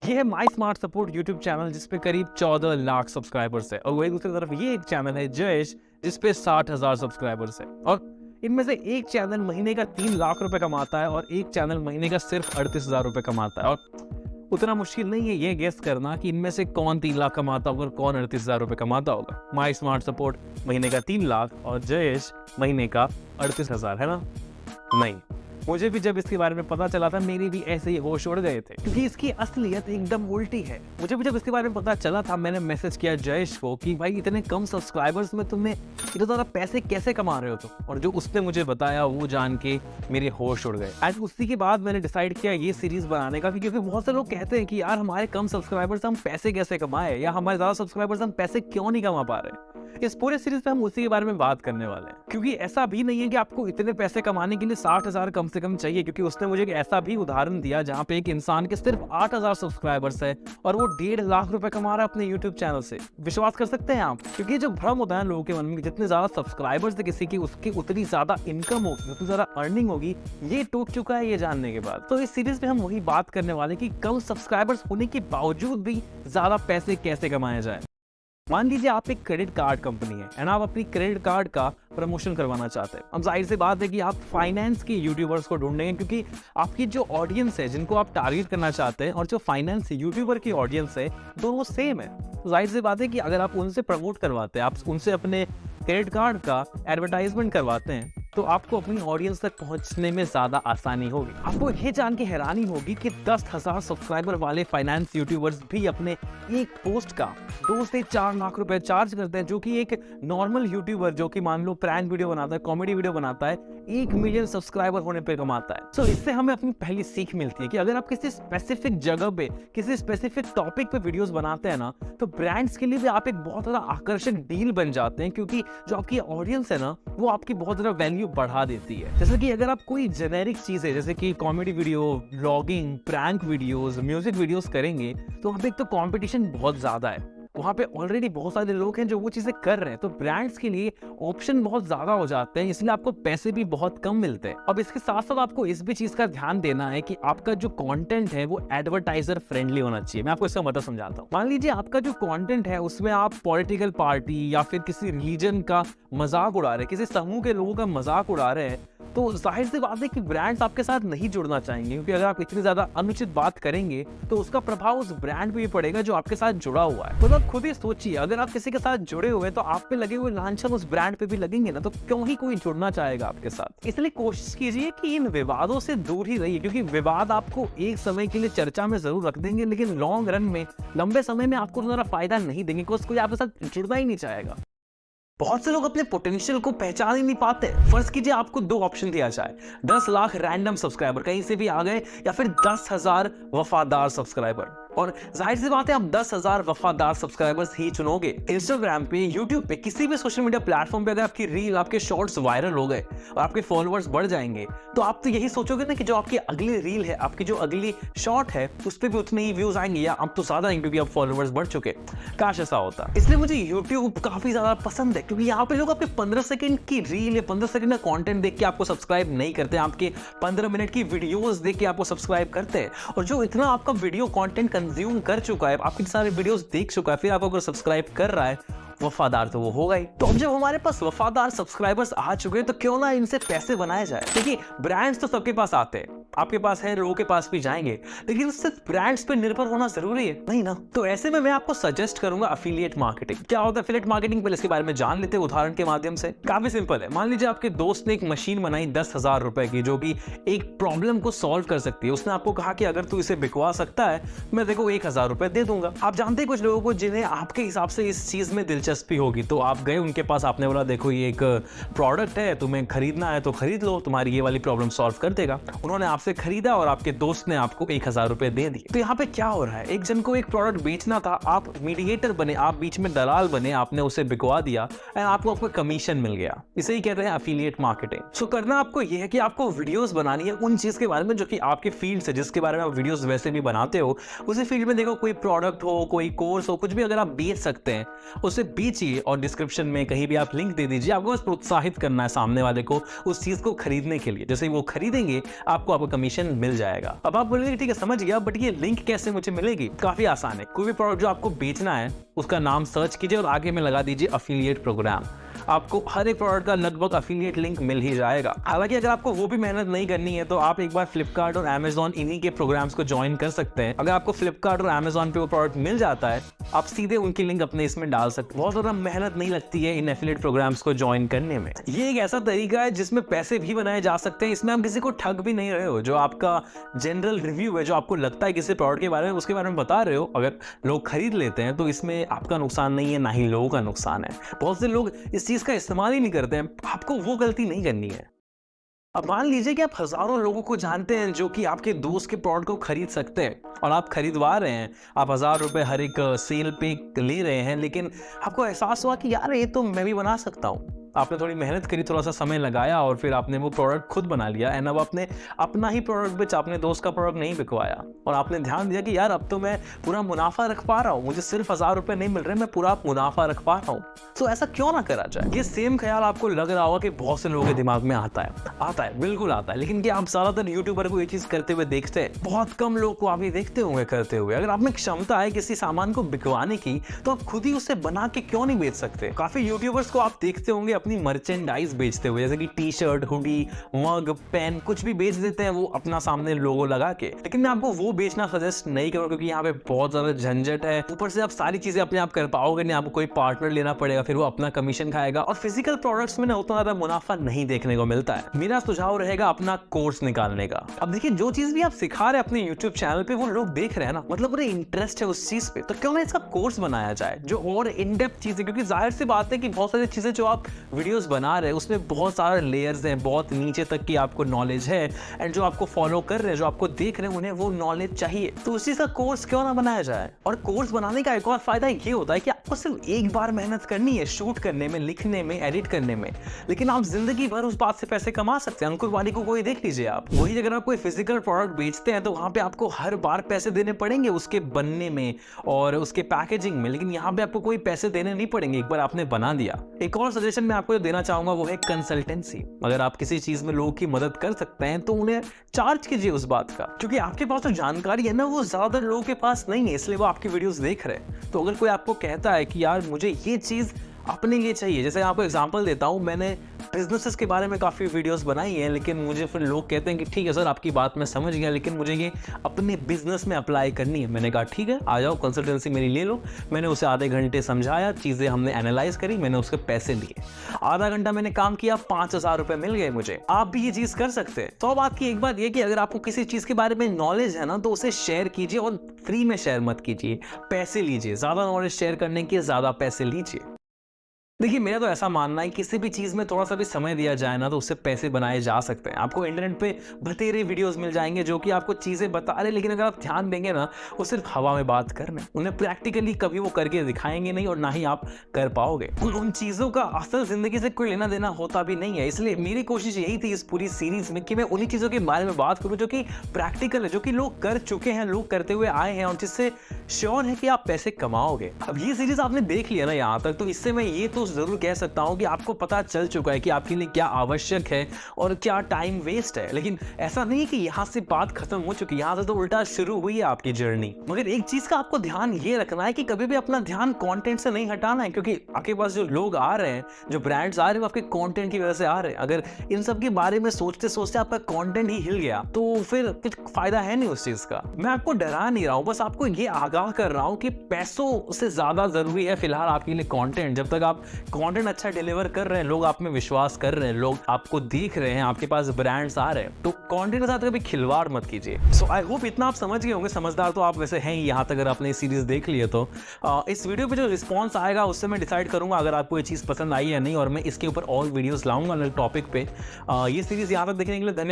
ये है माई smart support YouTube channel जिसपे करीब 14 लाख सब्सक्राइबर्स है और वही दूसरी तरफ ये एक चैनल है जयेश जिसपे 60,000 सब्सक्राइबर्स है। और इनमें से एक चैनल महीने का 3 लाख रुपए कमाता है और एक चैनल महीने का सिर्फ 38,000 रुपए कमाता है। और उतना मुश्किल नहीं है ये गेस करना कि इनमें से कौन 3 लाख कमाता होगा और कौन 38,000 रुपए कमाता होगा। माई स्मार्ट सपोर्ट महीने का 3 लाख और जयेश महीने का 38,000, है ना? नहीं, मुझे भी जब इसके बारे में पता चला था मेरे भी ऐसे ही होश उड़ गए थे क्योंकि इसकी असलियत एकदम उल्टी है। मुझे भी जब इसके बारे में पता चला था मैंने मैसेज किया जयेश को कि भाई इतने कम सब्सक्राइबर्स में तुमने इतना ज़्यादा पैसे कैसे कमा रहे हो तुम। और जो उसने मुझे बताया वो जान के मेरे होश उड़ गए। एंड उसी के बाद मैंने डिसाइड किया ये सीरीज बनाने का क्योंकि बहुत से लोग कहते हैं कि यार हमारे कम सब्सक्राइबर्स हम पैसे कैसे कमाए या हमारे ज़्यादा सब्सक्राइबर्स हम पैसे क्यों नहीं कमा पा रहे। इस पूरे सीरीज में हम उसी के बारे में बात करने वाले हैं क्योंकि ऐसा भी नहीं है कि आपको इतने पैसे कमाने के लिए 60,000 कम से कम चाहिए, क्योंकि उसने मुझे एक ऐसा भी उदाहरण दिया जहां पे एक इंसान के सिर्फ 8,000 सब्सक्राइबर्स है और वो 1.5 लाख रुपए कमा रहा है अपने यूट्यूब चैनल से। विश्वास कर सकते हैं आप? क्योंकि जो भ्रम होता है लोगों के मन में जितने ज्यादा सब्सक्राइबर्स है किसी की उसकी उतनी ज्यादा इनकम होगी, उतनी ज्यादा अर्निंग होगी, ये टूट चुका है ये जानने के बाद। तो इस सीरीज में हम वही बात करने वाले कि कम सब्सक्राइबर्स होने के बावजूद भी ज्यादा पैसे कैसे कमाए जाए। मान लीजिए आप एक क्रेडिट कार्ड कंपनी है एंड आप अपनी क्रेडिट कार्ड का प्रमोशन करवाना चाहते हैं। अब जाहिर सी बात है कि आप फाइनेंस के यूट्यूबर्स को ढूंढेंगे क्योंकि आपकी जो ऑडियंस है जिनको आप टारगेट करना चाहते हैं और जो फाइनेंस यूट्यूबर की ऑडियंस है दोनों सेम है। तो जाहिर सी बात है कि अगर आप उनसे प्रमोट करवाते हैं, आप उनसे अपने क्रेडिट कार्ड का एडवर्टाइजमेंट करवाते हैं तो आपको अपनी ऑडियंस तक पहुंचने में ज्यादा आसानी होगी। आपको ये जान के हैरानी होगी कि 10,000 सब्सक्राइबर वाले फाइनेंस यूट्यूबर्स भी अपने एक पोस्ट का 2 से 4 लाख रुपए चार्ज करते हैं, जो कि एक नॉर्मल यूट्यूबर जो कि मान लो प्रैंक वीडियो बनाता है, कॉमेडी वीडियो बनाता है, 1 मिलियन सब्सक्राइबर होने पे कमाता है। सो इससे हमें अपनी पहली सीख मिलती है कि अगर आप किसी स्पेसिफिक जगह पे किसी स्पेसिफिक टॉपिक पे वीडियोस बनाते हैं ना तो ब्रांड्स के लिए भी आप एक बहुत ज्यादा आकर्षक डील बन जाते हैं, क्योंकि जो आपकी ऑडियंस है ना वो आपकी बहुत ज्यादा वैल्यू बढ़ा देती है। जैसे कि अगर आप कोई जेनेरिक चीज है जैसे कि comedy video, vlogging, prank videos, music videos करेंगे तो वहाँ पे एक तो कंपटीशन बहुत ज्यादा है, वहाँ पे ऑलरेडी बहुत सारे लोग हैं जो वो चीजें कर रहे हैं, तो ब्रांड्स के लिए ऑप्शन बहुत ज्यादा हो जाते हैं, इसलिए आपको पैसे भी बहुत कम मिलते हैं। अब इसके साथ साथ आपको इस भी चीज का ध्यान देना है कि आपका जो कंटेंट है वो एडवर्टाइजर फ्रेंडली होना चाहिए। मैं आपको इसका मतलब समझाता हूँ। मान लीजिए आपका जो कंटेंट है उसमें आप पॉलिटिकल पार्टी या फिर किसी रिलीजन का मजाक उड़ा रहे हैं, किसी समूह के लोगों का मजाक उड़ा रहे हैं, तो जाहिर सी बात है कि ब्रांड्स आपके साथ नहीं जुड़ना चाहेंगे, क्योंकि अगर आप इतनी ज्यादा अनुचित बात करेंगे तो उसका प्रभाव उस ब्रांड पे भी पड़ेगा जो आपके साथ जुड़ा हुआ है। मतलब खुद ही सोचिए, अगर आप किसी के साथ जुड़े हुए हैं तो आप पे लगे हुए लांछन उस ब्रांड पे भी लगेंगे ना, तो क्यों ही कोई जुड़ना चाहेगा आपके साथ। इसलिए कोशिश कीजिए कि इन विवादों से दूर ही रहिए, क्योंकि विवाद आपको एक समय के लिए चर्चा में जरूर रख देंगे लेकिन लॉन्ग रन में, लंबे समय में आपको ज्यादा फायदा नहीं देंगे, बिकॉज कोई आपके साथ जुड़ना ही नहीं चाहेगा। बहुत से लोग अपने पोटेंशियल को पहचान ही नहीं पाते। फर्ज कीजिए आपको 2 ऑप्शन दिया जाए, 10 लाख रैंडम सब्सक्राइबर कहीं से भी आ गए या फिर 10,000 वफादार सब्सक्राइबर। और जाहिर सी बात है आप 10,000 वफादार सब्सक्राइबर्स ही चुनोगे। इंस्टाग्राम पे, यूट्यूब पे, किसी भी सोशल मीडिया प्लेटफॉर्म पे अगर आपकी रील, आपके शॉर्ट्स वायरल हो गए और आपके फॉलोअर्स बढ़ जाएंगे तो आप तो यही सोचोगे ना कि जो आपकी अगली रील है, आपकी जो अगली शॉर्ट है उस पर भी उतने ही व्यूज आएंगे, या अब तो ज्यादा नहीं क्योंकि अब फॉलोअर्स बढ़ चुके। काश ऐसा होता। इसलिए मुझे यूट्यूब काफी ज्यादा पसंद है क्योंकि यहाँ पे लोग आपके 15 सेकंड की रील या 15 सेकंड का कंटेंट देख के आपको सब्सक्राइब नहीं करते, आपके 15 मिनट की वीडियोस देख के आपको सब्सक्राइब करते हैं। और जो इतना आपका वीडियो कंटेंट कंज्यूम कर चुका है, आपके सारे वीडियोस देख चुका है, फिर आपको अगर सब्सक्राइब कर रहा है, वफादार तो वो होगा ही। तो अब जब हमारे पास वफादार सब्सक्राइबर्स आ चुके हैं तो क्यों ना इनसे पैसे बनाए जाए। देखिए ब्रांड्स तो सबके पास आते हैं, आपके पास है, लोगों के पास भी जाएंगे, लेकिन सिर्फ ब्रांड्स पे निर्भर होना जरूरी है नहीं ना। तो ऐसे में मैं आपको सजेस्ट करूंगा अफिलिएट मार्केटिंग। क्या होता है अफिलिएट मार्केटिंग, पहले इसके बारे में जान लेते हैं उदाहरण के माध्यम से। काफी सिंपल है। मान लीजिए आपके दोस्त ने एक मशीन बनाई 10,000 रुपए की जो कि एक प्रॉब्लम को सॉल्व कर सकती है। उसने आपको कहा कि अगर तू इसे बिकवा सकता है मैं तेरे को 1,000 रुपए दे दूंगा। आप जानते हैं कुछ लोगों को जिन्हें आपके हिसाब से इस चीज में दिलचस्पी होगी, तो आप गए उनके पास, आपने बोला देखो ये एक प्रोडक्ट है, तुम्हें खरीदना है तो खरीद लो, तुम्हारी ये वाली प्रॉब्लम सॉल्व कर देगा। उन्होंने आपसे खरीदा और आपके दोस्त ने आपको 1,000 रुपए दे दिए। तो यहाँ पे क्या हो रहा है, एक जन को एक प्रोडक्ट बेचना था, आप मीडिएटर बने, आप बीच में दलाल बने, आपने उसे बिकवा दिया एंड आपको आपका कमीशन मिल गया। इसे ही कहते हैं एफिलिएट मार्केटिंग। सो करना आपको यह है कि आपको वीडियोस बनानी है उन चीज के बारे में जो कि आपके फील्ड से, जिसके बारे में आप वीडियोस वैसे भी बनाते हो, उसी फील्ड में देखो कोई प्रोडक्ट हो, कोई कोर्स हो, कुछ भी अगर आप बेच सकते हैं उसे बेचिए और डिस्क्रिप्शन में कहीं भी आप लिंक दे दीजिए। आपको बस प्रोत्साहित करना है सामने वाले को उस चीज को खरीदने के लिए। जैसे ही वो खरीदेंगे आपको आपका कमीशन मिल जाएगा। अब आप बोलेंगे ठीक है समझ गया, बट ये लिंक कैसे मुझे मिलेगी? काफी आसान है। कोई भी प्रोडक्ट जो आपको बेचना है उसका नाम सर्च कीजिए और आगे में लगा दीजिए अफिलिएट प्रोग्राम। आपको हर एक प्रोडक्ट का लगभग अफिलिएट लिंक मिल ही जाएगा। हालांकि अगर आपको वो भी मेहनत नहीं करनी है तो आप एक बार फ्लिपकार्ट और अमेजॉन इन्हीं के प्रोग्राम्स को ज्वाइन कर सकते हैं। अगर आपको फ्लिपकार्ट और अमेजॉन पे वो प्रोडक्ट मिल जाता है, आप सीधे उनकी लिंक अपने इसमें डाल सकते हैं। बहुत ज़्यादा मेहनत नहीं लगती है इन एफिलिएट प्रोग्राम्स को ज्वाइन करने में। ये एक ऐसा तरीका है जिसमें पैसे भी बनाए जा सकते हैं। इसमें आप किसी को ठग भी नहीं रहे हो। जो आपका जनरल रिव्यू है, जो आपको लगता है किसी प्रोडक्ट के बारे में, उसके बारे में बता रहे हो, अगर लोग खरीद लेते हैं तो इसमें आपका नुकसान नहीं है, ना ही लोगों का नुकसान है। बहुत से लोग इस चीज़ का इस्तेमाल ही नहीं करते हैं। आपको वो गलती नहीं करनी है। अब मान लीजिए कि आप हजारों लोगों को जानते हैं जो कि आपके दोस्त के प्रोडक्ट को खरीद सकते हैं और आप खरीदवा रहे हैं। आप 1000 रुपये हर एक सेल पे ले रहे हैं, लेकिन आपको एहसास हुआ कि यार ये तो मैं भी बना सकता हूँ। आपने थोड़ी मेहनत करी, थोड़ा सा समय लगाया और फिर आपने वो प्रोडक्ट खुद बना लिया। एंड अब आपने अपना ही प्रोडक्ट बेचा, अपने दोस्त का प्रोडक्ट नहीं बिकवाया। और आपने ध्यान दिया कि यार अब तो मैं पूरा मुनाफा रख पा रहा हूँ, मुझे सिर्फ 1000 रुपये नहीं मिल रहे, मैं पूरा मुनाफा रख पा रहा हूँ। तो ऐसा क्यों ना करा जाए? ये सेम ख्याल आपको लग रहा होगा कि बहुत से लोगों के दिमाग में आता है, बिल्कुल आता है। लेकिन क्या आप ज्यादातर यूट्यूबर को ये चीज करते हुए देखते हैं? बहुत कम लोग को आप ये देखते होंगे करते हुए। अगर आप में क्षमता है किसी सामान को बिकवाने की, तो आप खुद ही उसे बना के क्यों नहीं बेच सकते? काफी यूट्यूबर्स को आप देखते होंगे अपनी मर्चेंडाइज बेचते हुए, जैसे कि टी शर्ट, हुडी, मग, पेन, कुछ भी बेच देते हैं वो अपना सामने लोगो लगा के। लेकिन मैं आपको वो बेचना सजेस्ट नहीं करूंगा, क्योंकि यहाँ पे बहुत ज्यादा झंझट है। ऊपर से आप सारी चीजें अपने आप कर पाओगे नहीं, आपको कोई पार्टनर लेना पड़ेगा, फिर वो अपना कमीशन खाएगा। और फिजिकल प्रोडक्ट्स में ना उतना ज्यादा मुनाफा नहीं देखने को मिलता है। मेरा सुझाव रहेगा अपना कोर्स निकालने का। अब देखिए, जो चीज भी आप सिखा रहे हैं अपने यूट्यूब चैनल पे, वो लोग देख रहे हैं ना, मतलब उन्हें इंटरेस्ट है उस चीज पे, तो क्यों ना इसका कोर्स बनाया जाए जो और इन डेप्थ चीजें। क्योंकि जाहिर सी बात है कि बहुत सारी चीजें जो आप वीडियोस बना रहे हैं उसमें बहुत सारे लेयर्स हैं, बहुत नीचे तक की आपको नॉलेज है। एंड जो आपको फॉलो कर रहे हैं, जो आपको देख रहे हैं, उन्हें वो नॉलेज चाहिए। तो उसी का कोर्स क्यों ना बनाया जाए? और कोर्स बनाने का एक और फायदा ये होता है कि आपको सिर्फ एक बार मेहनत करनी है शूट करने में, लिखने में, एडिट करने में, लेकिन आप जिंदगी भर उस बात से पैसे कमा सकते हैं। अंकुर वाली को कोई देख लीजिए आप। वही अगर आप कोई फिजिकल प्रोडक्ट बेचते हैं तो वहां पे आपको हर बार पैसे देने पड़ेंगे उसके बनने में और उसके पैकेजिंग में, लेकिन यहाँ पे आपको कोई पैसे देने नहीं पड़ेंगे एक बार आपने बना दिया। एक और सजेशन मैं आपको देना चाहूंगा, वो है कंसल्टेंसी। अगर आप किसी चीज में लोगों की मदद कर सकते हैं तो उन्हें चार्ज कीजिए उस बात का, क्योंकि आपके पास जो जानकारी है ना वो ज्यादातर लोगों के पास नहीं है, इसलिए वो आपकी वीडियोस देख रहे हैं। तो अगर कोई आपको कहता है कि यार मुझे ये चीज अपने लिए चाहिए, जैसे आपको एग्जांपल देता हूं, मैंने बिजनेसेस के बारे में काफ़ी वीडियोस बनाई हैं, लेकिन मुझे फिर लोग कहते हैं कि ठीक है सर आपकी बात मैं समझ गया, लेकिन मुझे ये अपने बिजनेस में अप्लाई करनी है। मैंने कहा ठीक है आ जाओ, कंसल्टेंसी मेरी ले लो। मैंने उसे आधे घंटे समझाया, चीज़ें हमने एनालाइज करी, मैंने उसके पैसे लिए। आधा घंटा मैंने काम किया, 5000 रुपये मिल गए मुझे। आप भी ये चीज़ कर सकते हैं। तो बात की एक बात ये कि अगर आपको किसी चीज़ के बारे में नॉलेज है ना, तो उसे शेयर कीजिए और फ्री में शेयर मत कीजिए, पैसे लीजिए। ज़्यादा नॉलेज शेयर करने के ज़्यादा पैसे लीजिए। देखिए, मेरा तो ऐसा मानना है किसी भी चीज़ में थोड़ा सा भी समय दिया जाए ना तो उससे पैसे बनाए जा सकते हैं। आपको इंटरनेट पे बतेरे वीडियोस मिल जाएंगे जो कि आपको चीज़ें बता रहे, लेकिन अगर आप ध्यान देंगे ना वो सिर्फ हवा में बात कर रहे हैं। उन्हें प्रैक्टिकली कभी वो करके दिखाएंगे नहीं और ना ही आप कर पाओगे। उन चीज़ों का असल जिंदगी से कोई लेना देना होता भी नहीं है। इसलिए मेरी कोशिश यही थी इस पूरी सीरीज में कि मैं उन्हीं चीज़ों के बारे में बात करूँ जो कि प्रैक्टिकल है, जो कि लोग कर चुके हैं, लोग करते हुए आए हैं और जिससे श्योर है कि आप पैसे कमाओगे। अब ये सीरीज आपने देख लिया ना यहाँ तक, तो इससे मैं ये तो जरूर कह सकता हूं कि आपको पता चल चुका है कि आपके लिए क्या आवश्यक है और क्या टाइम वेस्ट है। लेकिन ऐसा नहीं है कि यहां से बात खत्म हो चुकी, यहां से तो उल्टा शुरू हुई है आपकी जर्नी। मगर एक चीज का आपको ध्यान ये रखना है कि कभी भी अपना ध्यान कंटेंट से नहीं हटाना है, क्योंकि आपके पास जो लोग आ रहे हैं, जो ब्रांड्स आ रहे हैं, वो आपके कंटेंट की वजह से आ रहे हैं। अगर इन सब के बारे में सोचते सोचते आपका कंटेंट ही हिल गया तो फिर कुछ फायदा है नहीं उस चीज का। मैं आपको डरा नहीं रहा हूं, बस आपको ये आगाह कर रहा हूं कि पैसों से ज्यादा जरूरी है फिलहाल आपके लिए कंटेंट। जब तक आप कंटेंट अच्छा डिलीवर कर रहे हैं, लोग आप में विश्वास कर रहे हैं, लोग आपको देख रहे हैं, आपके पास ब्रांड्स आ रहे हैं, तो कंटेंट के साथ कभी खिलवाड़ मत कीजिए। सो आई होप इतना आप समझ गए होंगे। समझदार तो आप वैसे हैं ही यहाँ तक, अगर आपने सीरीज देख ली है तो इस वीडियो पे जो रिस्पॉन्स आएगा उससे मैं डिसाइड करूंगा अगर आपको ये चीज़ पसंद आई है नहीं, और मैं इसके ऊपर और वीडियोस लाऊंगा अलग टॉपिक पे। ये सीरीज यहाँ तक देखने के लिए धन्यवाद।